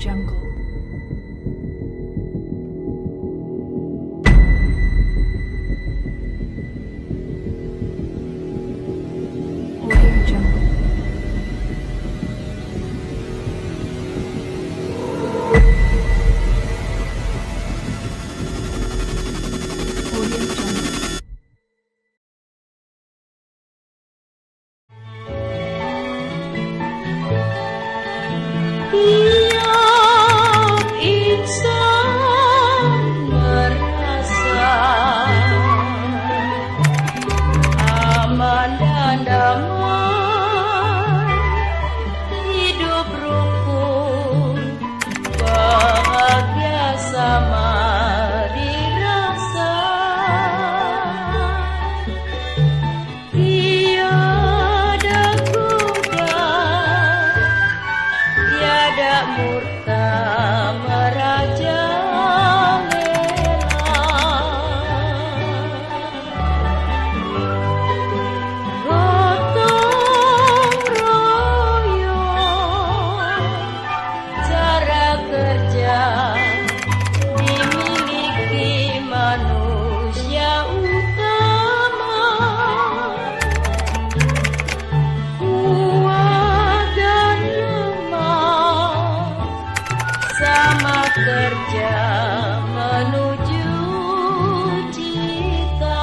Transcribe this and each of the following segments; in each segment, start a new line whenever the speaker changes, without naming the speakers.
Jungle. Audio Jungle. Audio Jungle.
Tiap insan merasa aman dan damai, hidup rukun, bahagia sama dirasa. Tiada kuda, tiada murka merajalela. Gotong royong, cara kerja dimiliki manusia utama. Kuat dan lemah sama kerja menuju cita.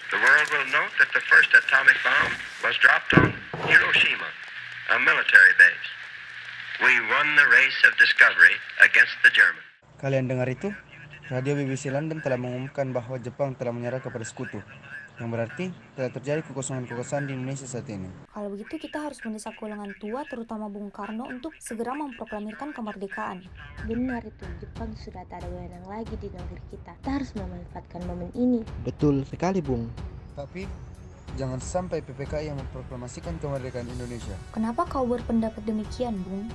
The world will note that the first atomic bomb was dropped on Hiroshima, a military base. We won the race of discovery against the Germans.
Kalian dengar itu? Radio BBC London telah mengumumkan bahwa Jepang telah menyerah kepada sekutu, yang berarti telah terjadi kekosongan-kekosongan di Indonesia saat ini.
Kalau begitu kita harus mendesak golongan tua terutama Bung Karno untuk segera memproklamirkan kemerdekaan.
Benar itu, Jepang sudah tak ada wewenang lagi di negeri kita. Kita harus memanfaatkan momen ini.
Betul sekali, Bung.
Tapi jangan sampai PPKI yang memproklamasikan kemerdekaan Indonesia.
Kenapa kau berpendapat demikian, Bung?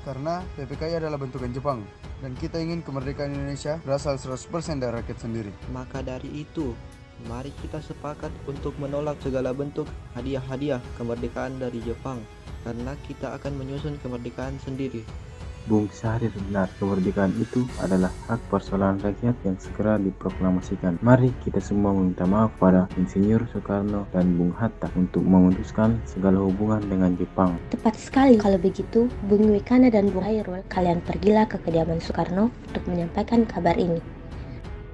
Karena PPKI adalah bentukan Jepang, dan kita ingin kemerdekaan Indonesia berasal 100% dari rakyat sendiri.
Maka dari itu, mari kita sepakat untuk menolak segala bentuk hadiah-hadiah kemerdekaan dari Jepang, karena kita akan menyusun kemerdekaan sendiri.
Bung Syahrir benar, kemerdekaan itu adalah hak persoalan rakyat yang segera diproklamasikan. Mari kita semua meminta maaf pada Insinyur Soekarno dan Bung Hatta untuk memutuskan segala hubungan dengan Jepang.
Tepat sekali. Kalau begitu, Bung Wekana dan Bung Hairul, kalian pergilah ke kediaman Soekarno untuk menyampaikan kabar ini.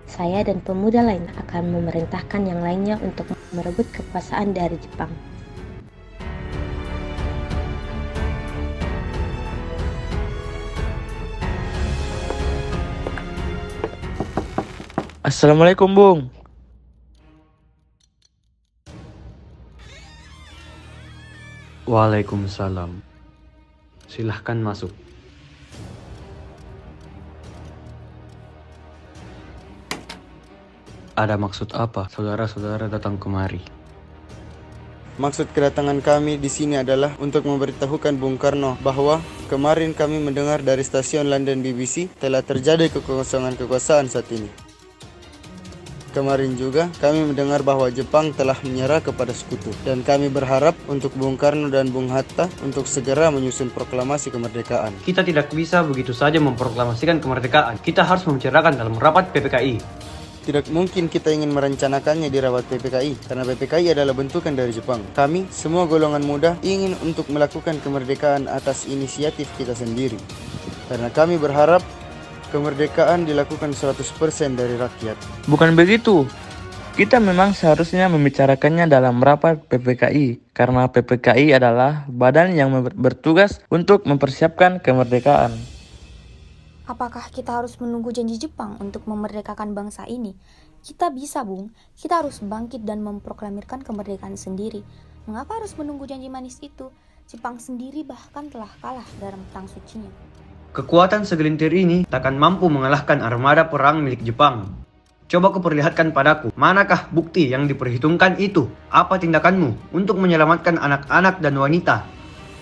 Saya dan pemuda lain akan memerintahkan yang lainnya untuk merebut kekuasaan dari Jepang.
Assalamualaikum, Bung.
Waalaikumsalam. Silahkan masuk. Ada maksud apa saudara-saudara datang kemari?
Maksud kedatangan kami di sini adalah untuk memberitahukan Bung Karno bahwa kemarin kami mendengar dari stasiun London BBC telah terjadi kekosongan kekuasaan saat ini. Kemarin juga kami mendengar bahwa Jepang telah menyerah kepada sekutu, dan kami berharap untuk Bung Karno dan Bung Hatta untuk segera menyusun proklamasi kemerdekaan.
Kita tidak bisa begitu saja memproklamasikan kemerdekaan. Kita harus membicarakan dalam rapat PPKI.
Tidak mungkin kita ingin merencanakannya di rapat PPKI, karena PPKI adalah bentukan dari Jepang. Kami, semua golongan muda, ingin untuk melakukan kemerdekaan atas inisiatif kita sendiri. Karena kami berharap kemerdekaan dilakukan 100% dari rakyat.
Bukan begitu. Kita memang seharusnya membicarakannya dalam rapat PPKI, karena PPKI adalah badan yang bertugas untuk mempersiapkan kemerdekaan.
Apakah kita harus menunggu janji Jepang untuk memerdekakan bangsa ini? Kita bisa, Bung. Kita harus bangkit dan memproklamirkan kemerdekaan sendiri. Mengapa harus menunggu janji manis itu? Jepang sendiri bahkan telah kalah dalam perang sucinya.
Kekuatan segelintir ini takkan mampu mengalahkan armada perang milik Jepang. Coba kau perlihatkan padaku, manakah bukti yang diperhitungkan itu? Apa tindakanmu untuk menyelamatkan anak-anak dan wanita?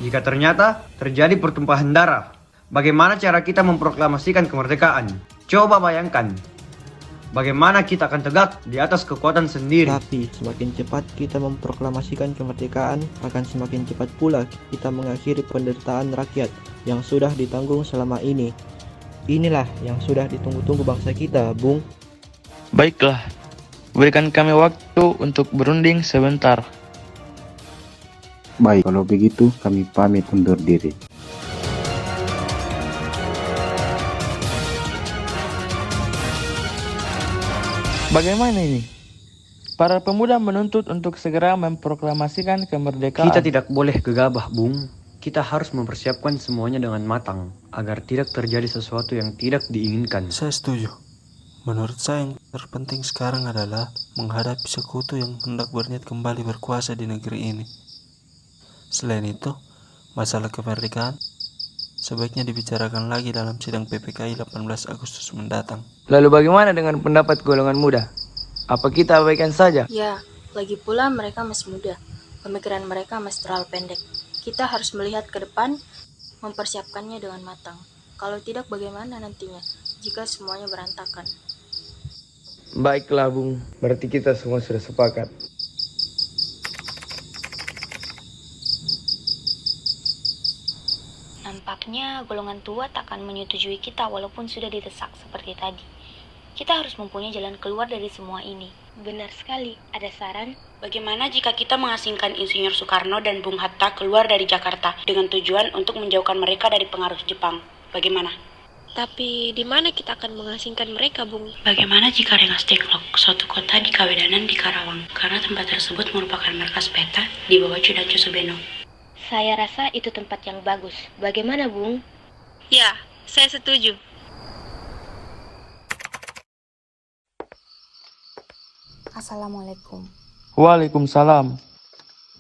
Jika ternyata terjadi pertumpahan darah, bagaimana cara kita memproklamasikan kemerdekaan? Coba bayangkan, bagaimana kita akan tegak di atas kekuatan sendiri.
Tapi semakin cepat kita memproklamasikan kemerdekaan, akan semakin cepat pula kita mengakhiri penderitaan rakyat yang sudah ditanggung selama ini. Inilah yang sudah ditunggu-tunggu bangsa kita, Bung.
Baiklah, berikan kami waktu untuk berunding sebentar.
Baik, kalau begitu kami pamit undur diri.
Bagaimana ini? Para pemuda menuntut untuk segera memproklamasikan kemerdekaan.
Kita tidak boleh gegabah, Bung. Kita harus mempersiapkan semuanya dengan matang, agar tidak terjadi sesuatu yang tidak diinginkan.
Saya setuju. Menurut saya yang terpenting sekarang adalah menghadapi sekutu yang hendak berniat kembali berkuasa di negeri ini. Selain itu, masalah kemerdekaan sebaiknya dibicarakan lagi dalam sidang PPKI 18 Agustus mendatang.
Lalu bagaimana dengan pendapat golongan muda? Apa kita abaikan saja?
Ya, lagi pula mereka masih muda. Pemikiran mereka masih terlalu pendek. Kita harus melihat ke depan, mempersiapkannya dengan matang. Kalau tidak, bagaimana nantinya jika semuanya berantakan?
Baiklah, Bung. Berarti kita semua sudah sepakat.
Nampaknya golongan tua takkan menyetujui kita walaupun sudah didesak seperti tadi. Kita harus mempunyai jalan keluar dari semua ini.
Benar sekali. Ada saran? Bagaimana jika kita mengasingkan Insinyur Soekarno dan Bung Hatta keluar dari Jakarta dengan tujuan untuk menjauhkan mereka dari pengaruh Jepang? Bagaimana?
Tapi di mana kita akan mengasingkan mereka, Bung?
Bagaimana jika Rengas Dengklok, suatu kota di Kawedanan di Karawang, karena tempat tersebut merupakan markas peta di bawah Cudacu Subeno?
Saya rasa itu tempat yang bagus. Bagaimana, Bung?
Ya, saya setuju.
Assalamualaikum.
Waalaikumsalam.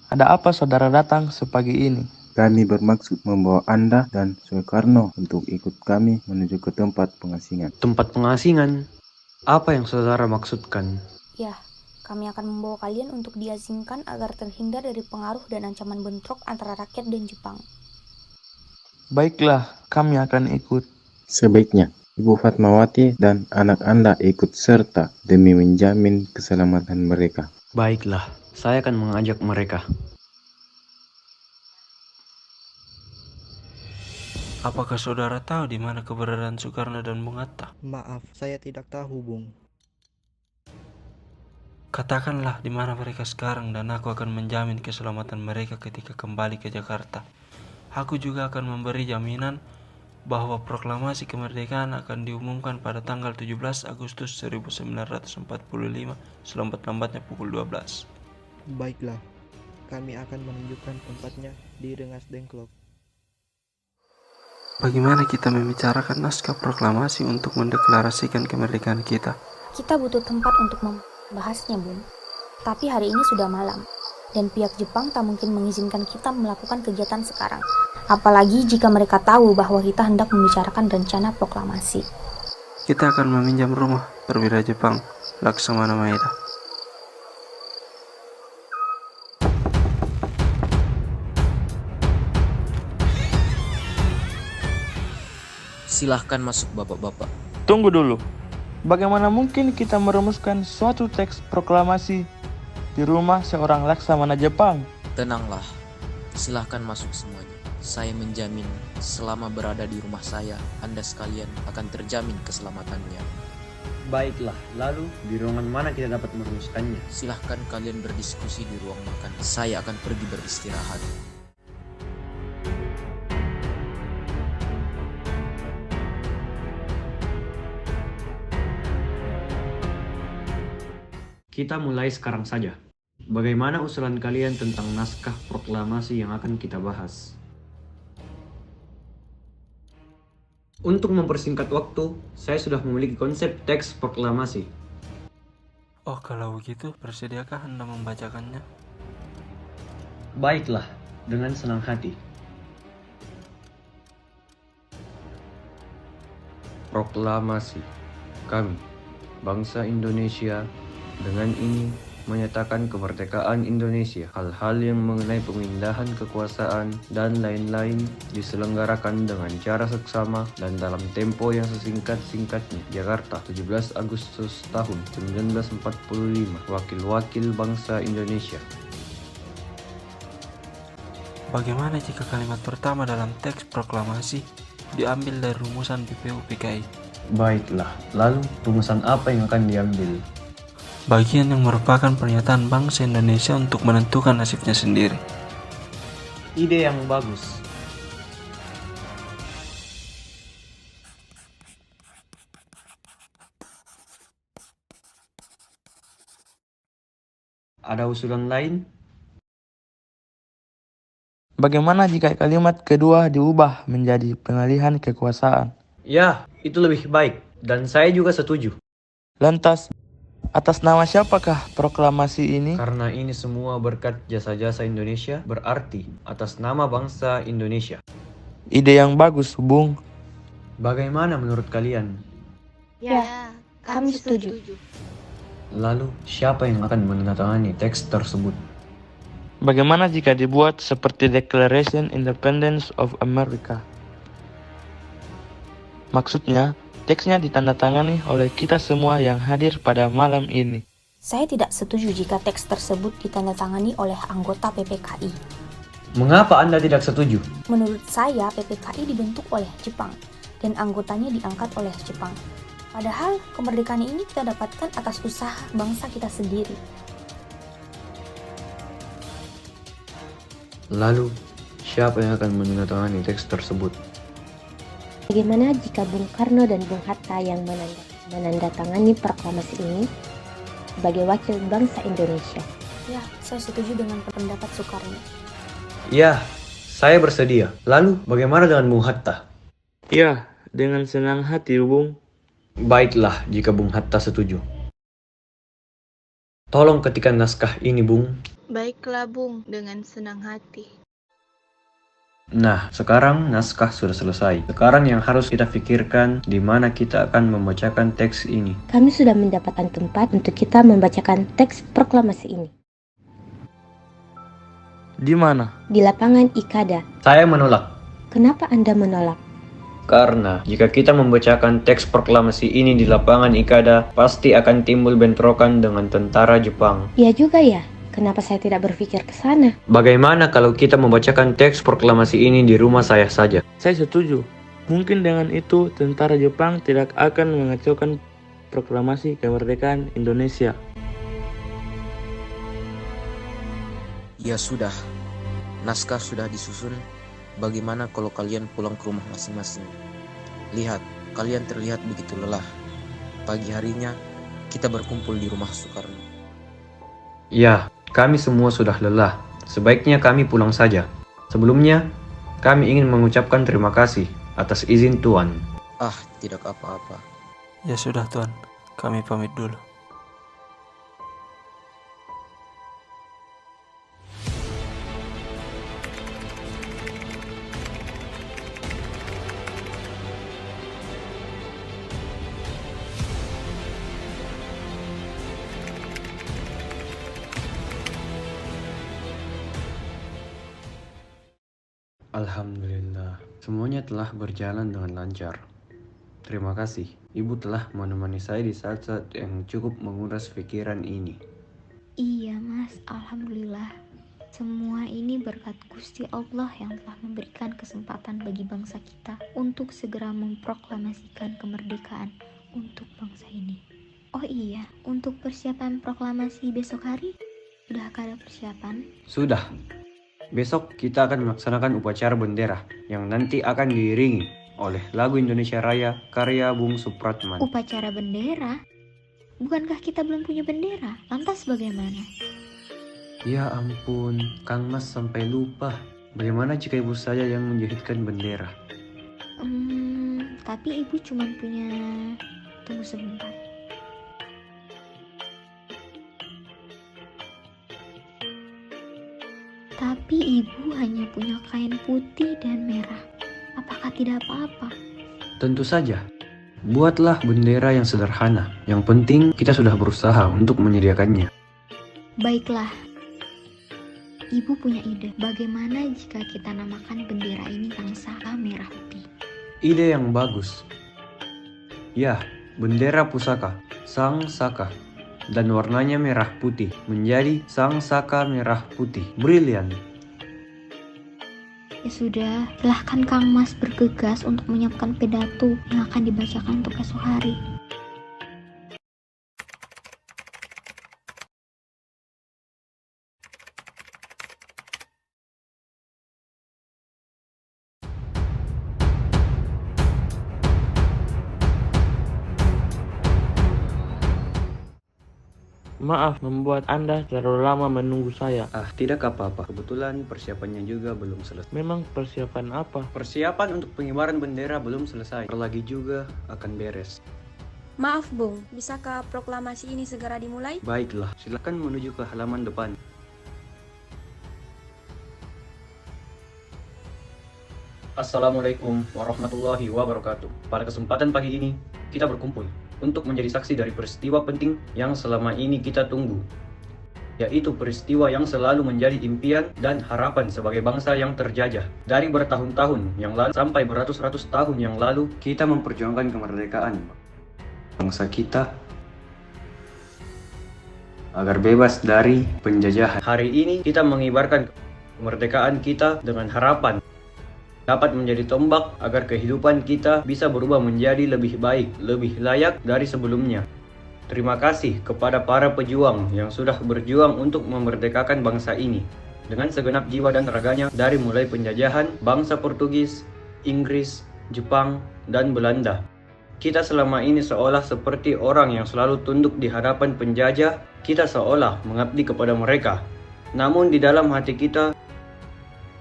Ada apa saudara datang sepagi ini?
Kami bermaksud membawa Anda dan Soekarno untuk ikut kami menuju ke tempat pengasingan.
Tempat pengasingan? Apa yang saudara maksudkan?
Ya, kami akan membawa kalian untuk diasingkan agar terhindar dari pengaruh dan ancaman bentrok antara rakyat dan Jepang.
Baiklah, kami akan ikut.
Sebaiknya Ibu Fatmawati dan anak Anda ikut serta demi menjamin keselamatan mereka.
Baiklah, saya akan mengajak mereka.
Apakah saudara tahu di mana keberadaan Soekarno dan Bung Hatta?
Maaf, saya tidak tahu, Bung.
Katakanlah di mana mereka sekarang dan aku akan menjamin keselamatan mereka ketika kembali ke Jakarta. Aku juga akan memberi jaminan bahwa proklamasi kemerdekaan akan diumumkan pada tanggal 17 Agustus 1945 selambat-lambatnya pukul 12.
Baiklah, kami akan menunjukkan tempatnya di Rengas Dengklok.
Bagaimana kita membicarakan naskah proklamasi untuk mendeklarasikan kemerdekaan kita?
Kita butuh tempat untuk membahasnya, Bung. Tapi hari ini sudah malam, dan pihak Jepang tak mungkin mengizinkan kita melakukan kegiatan sekarang. Apalagi jika mereka tahu bahwa kita hendak membicarakan rencana proklamasi.
Kita akan meminjam rumah perwira Jepang, Laksamana Maeda.
Silahkan masuk bapak-bapak.
Tunggu dulu. Bagaimana mungkin kita merumuskan suatu teks proklamasi di rumah seorang laksamana Jepang?
Tenanglah. Silahkan masuk semuanya. Saya menjamin selama berada di rumah saya, Anda sekalian akan terjamin keselamatannya.
Baiklah, lalu di ruangan mana kita dapat merumuskannya?
Silahkan kalian berdiskusi di ruang makan. Saya akan pergi beristirahat.
Kita mulai sekarang saja. Bagaimana usulan kalian tentang naskah proklamasi yang akan kita bahas? Untuk mempersingkat waktu, saya sudah memiliki konsep teks proklamasi.
Oh, kalau begitu, bersediakah Anda membacakannya?
Baiklah, dengan senang hati. Proklamasi. Kami, bangsa Indonesia, dengan ini menyatakan kemerdekaan Indonesia. Hal-hal yang mengenai pemindahan kekuasaan dan lain-lain diselenggarakan dengan cara seksama dan dalam tempo yang sesingkat-singkatnya. Jakarta, 17 Agustus tahun 1945. Wakil-wakil bangsa Indonesia.
Bagaimana jika kalimat pertama dalam teks proklamasi diambil dari rumusan BPU PKI?
Baiklah, lalu rumusan apa yang akan diambil?
Bagian yang merupakan pernyataan bangsa Indonesia untuk menentukan nasibnya sendiri.
Ide yang bagus. Ada usulan lain?
Bagaimana jika kalimat kedua diubah menjadi pengalihan kekuasaan?
Ya, itu lebih baik. Dan saya juga setuju.
Lantas, atas nama siapakah proklamasi ini?
Karena ini semua berkat jasa-jasa Indonesia, berarti atas nama bangsa Indonesia.
Ide yang bagus, Bung.
Bagaimana menurut kalian?
Ya, kami setuju.
Lalu, siapa yang akan menandatangani teks tersebut?
Bagaimana jika dibuat seperti Declaration Independence of America? Maksudnya, teksnya ditandatangani oleh kita semua yang hadir pada malam ini.
Saya tidak setuju jika teks tersebut ditandatangani oleh anggota PPKI.
Mengapa Anda tidak setuju?
Menurut saya, PPKI dibentuk oleh Jepang dan anggotanya diangkat oleh Jepang. Padahal kemerdekaan ini kita dapatkan atas usaha bangsa kita sendiri.
Lalu, siapa yang akan menandatangani teks tersebut?
Bagaimana jika Bung Karno dan Bung Hatta yang menandatangani proklamasi ini sebagai wakil bangsa Indonesia?
Ya, saya setuju dengan pendapat Soekarno.
Ya, saya bersedia. Lalu, bagaimana dengan Bung Hatta?
Ya, dengan senang hati, Bung.
Baiklah, jika Bung Hatta setuju. Tolong ketikkan naskah ini, Bung.
Baiklah, Bung, dengan senang hati.
Nah, sekarang naskah sudah selesai. Sekarang yang harus kita pikirkan di mana kita akan membacakan teks ini.
Kami sudah mendapatkan tempat untuk kita membacakan teks proklamasi ini.
Di mana?
Di lapangan Ikada.
Saya menolak.
Kenapa Anda menolak?
Karena jika kita membacakan teks proklamasi ini di lapangan Ikada, pasti akan timbul bentrokan dengan tentara Jepang.
Iya juga ya. Kenapa saya tidak berpikir ke sana?
Bagaimana kalau kita membacakan teks proklamasi ini di rumah saya saja?
Saya setuju. Mungkin dengan itu tentara Jepang tidak akan mengacaukan proklamasi kemerdekaan Indonesia.
Ya sudah, naskah sudah disusun. Bagaimana kalau kalian pulang ke rumah masing-masing? Lihat, kalian terlihat begitu lelah. Pagi harinya, kita berkumpul di rumah Soekarno.
Ya, kami semua sudah lelah. Sebaiknya kami pulang saja. Sebelumnya, kami ingin mengucapkan terima kasih atas izin Tuan.
Ah, tidak apa-apa.
Ya sudah, Tuan. Kami pamit dulu.
Alhamdulillah, semuanya telah berjalan dengan lancar. Terima kasih, Ibu telah menemani saya di saat-saat yang cukup menguras pikiran ini.
Iya Mas, Alhamdulillah. Semua ini berkat Gusti Allah yang telah memberikan kesempatan bagi bangsa kita untuk segera memproklamasikan kemerdekaan untuk bangsa ini. Oh iya, untuk persiapan proklamasi besok hari, sudahkah ada persiapan?
Sudah. Besok kita akan melaksanakan upacara bendera yang nanti akan diiringi oleh lagu Indonesia Raya karya Bung Supratman.
Upacara bendera? Bukankah kita belum punya bendera? Lantas bagaimana?
Ya ampun, Kang Mas sampai lupa. Bagaimana jika ibu saya yang menjahitkan bendera?
Tapi ibu cuma punya... Tunggu sebentar. Tapi ibu hanya punya kain putih dan merah. Apakah tidak apa-apa?
Tentu saja. Buatlah bendera yang sederhana. Yang penting kita sudah berusaha untuk menyediakannya.
Baiklah. Ibu punya ide. Bagaimana jika kita namakan bendera ini Sang Saka Merah Putih?
Ide yang bagus. Ya, bendera pusaka, Sang Saka. Dan warnanya merah putih, menjadi Sang Saka Merah Putih. Brilian.
Ya sudah, silahkan Kang Mas bergegas untuk menyiapkan pidato yang akan dibacakan untuk esok hari.
Maaf membuat Anda terlalu lama menunggu saya.
Tidak apa-apa. Kebetulan persiapannya juga belum selesai.
Memang persiapan apa?
Persiapan untuk pengibaran bendera belum selesai. Lagi juga akan beres.
Maaf Bung, bisakah proklamasi ini segera dimulai?
Baiklah, silakan menuju ke halaman depan. Assalamualaikum warahmatullahi wabarakatuh. Pada kesempatan pagi ini, kita berkumpul untuk menjadi saksi dari peristiwa penting yang selama ini kita tunggu, yaitu peristiwa yang selalu menjadi impian dan harapan sebagai bangsa yang terjajah. Dari bertahun-tahun yang lalu sampai beratus-ratus tahun yang lalu, kita memperjuangkan kemerdekaan bangsa kita agar bebas dari penjajahan. Hari ini kita mengibarkan kemerdekaan kita dengan harapan dapat menjadi tombak agar kehidupan kita bisa berubah menjadi lebih baik, lebih layak dari sebelumnya. Terima kasih kepada para pejuang yang sudah berjuang untuk memerdekakan bangsa ini dengan segenap jiwa dan raganya dari mulai penjajahan bangsa Portugis, Inggris, Jepang, dan Belanda. Kita selama ini seolah seperti orang yang selalu tunduk di hadapan penjajah. Kita seolah mengabdi kepada mereka. Namun di dalam hati kita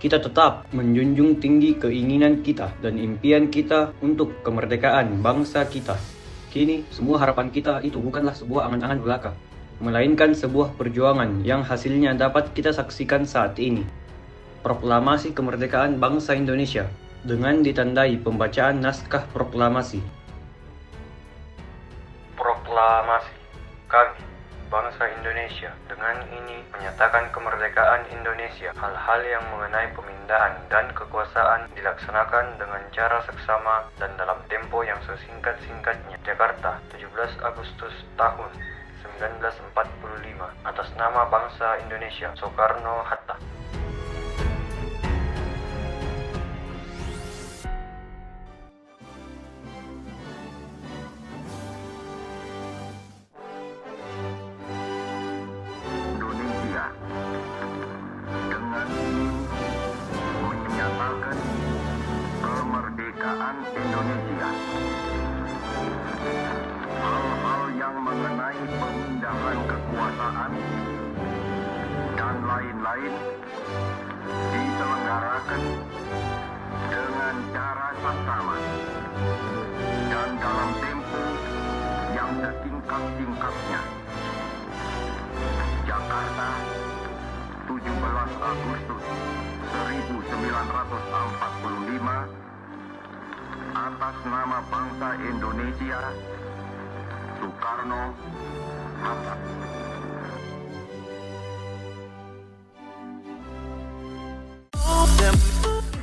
tetap menjunjung tinggi keinginan kita dan impian kita untuk kemerdekaan bangsa kita. Kini, semua harapan kita itu bukanlah sebuah angan-angan belaka, melainkan sebuah perjuangan yang hasilnya dapat kita saksikan saat ini. Proklamasi kemerdekaan bangsa Indonesia dengan ditandai pembacaan naskah proklamasi. Proklamasi. Kami, bangsa Indonesia, dengan ini menyatakan kemerdekaan Indonesia. Hal-hal yang mengenai pemindahan dan kekuasaan dilaksanakan dengan cara seksama dan dalam tempo yang sesingkat-singkatnya. Jakarta, 17 Agustus tahun 1945. Atas nama bangsa Indonesia, Soekarno-Hatta.
Kemerdekaan Indonesia. Hal-hal yang mengenai pemindahan kekuasaan dan lain-lain diselenggarakan dengan cara seksama dan dalam tempo yang sesingkat-singkatnya. Jakarta, 17 Agustus 1945, atas nama bangsa Indonesia, Soekarno-Hatta.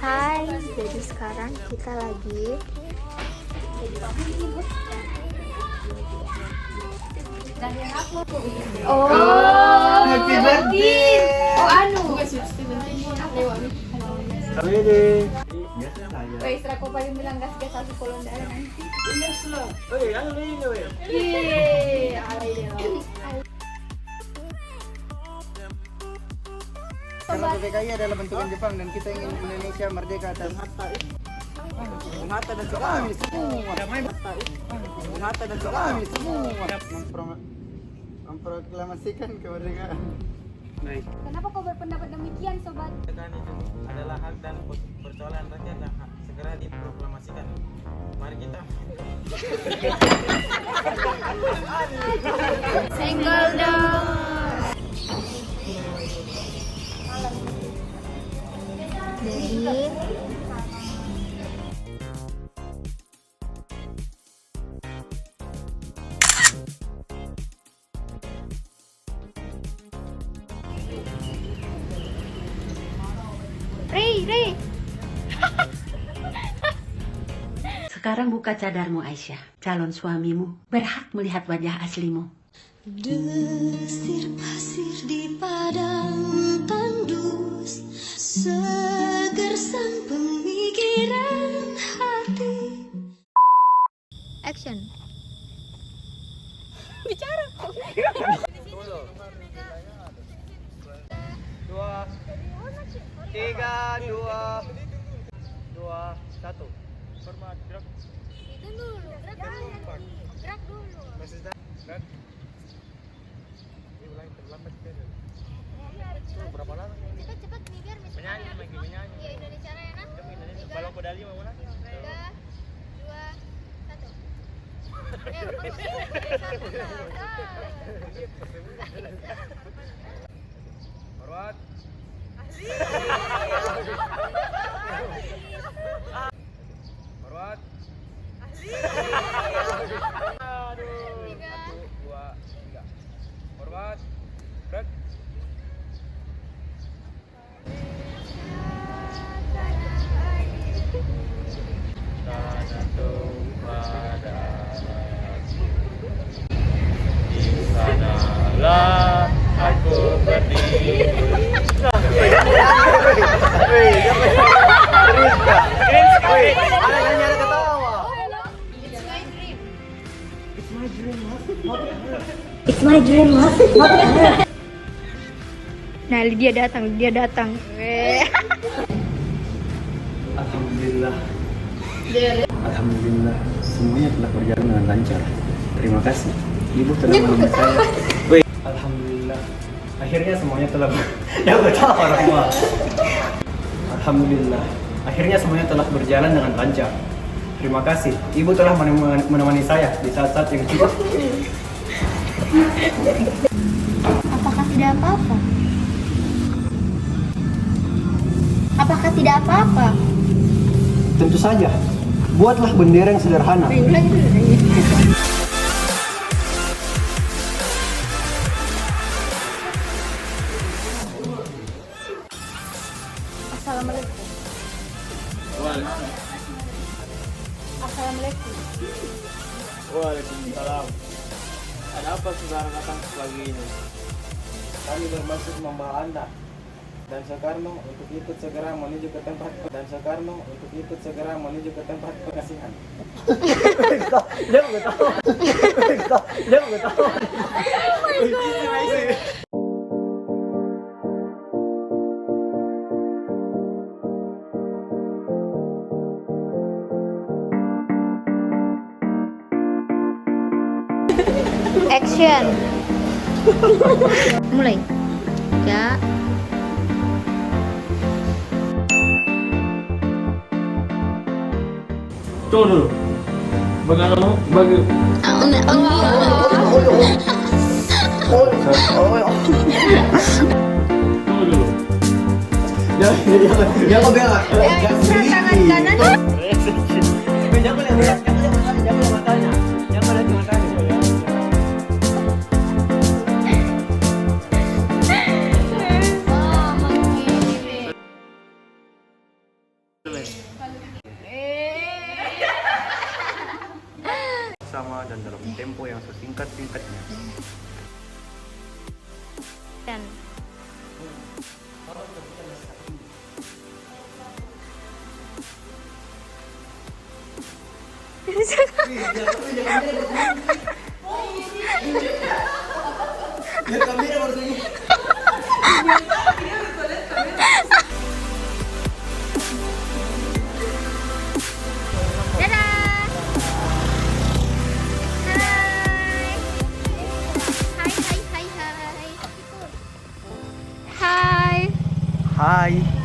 Hai, jadi sekarang kita lagi
Happy birthday.
Wes, aku paling bilang gas ke satu kolondaran nanti.
Iya, slow. Oh iya, ini.
Iya.
PPKI adalah bentukan Jepang dan kita ingin Indonesia merdeka atas Bung Hatta dan kami semua. Bung Hatta dan kami semua memproklamasikan kemerdekaan.
Baik.
Kenapa kau berpendapat demikian, sobat?
Kemerdekaan itu adalah hak dan persoalan rakyat yang segera diproklamasikan. Mari kita.
Senggol dong.
Jadi
Rey. Sekarang buka cadarmu, Aisyah. Calon suamimu berhak melihat wajah aslimu.
Desir pasir di padang tandus, segersang pemikiran hati.
action.
Bicara.
2, 3, 2, 2, 1. Hormat, gerak.
Itu dulu, gerak dulu.
Gerak. Ulangi terlambat kan. Berapa lama?
Cepat biar
Menyanyi.
Ya Indonesia Raya kan?
Balon pedali mau mana?
3, 2, 1.
Hormat. Hormat. Aduh. 1, 2, 3. Hormat. Gerak. Tanah pada di sanalah aku berdiri.
It's my dream, Mas.
Nah, dia datang.
Alhamdulillah. Alhamdulillah, semuanya telah berjalan dengan lancar. Terima kasih. Ibu telah menemani saya. Wih, alhamdulillah. Akhirnya semuanya telah ya betul orang tua. Alhamdulillah. Akhirnya semuanya telah berjalan dengan lancar. Terima kasih. Ibu telah menemani saya di saat-saat yang sulit.
Apakah tidak apa-apa? Apakah tidak apa-apa?
Tentu saja. Buatlah bendera yang sederhana.
Assalamualaikum.
Waalaikumsalam. Ada apa saudara datang pagi ini? Kami bermaksud membawa Anda dan Soekarno untuk ikut segera menuju ke tempat pengasihan.
Dia mau tahu.
Action. Mulai. 3.
Tunggu dulu. Tunggu dulu.
Jangan bela.
Tangan kanan.
Jangan lihat matanya. Jangan lihat matanya. Sama dan dalam tempo yang sesingkat-singkatnya.
Dan
Kamera baru
Hai.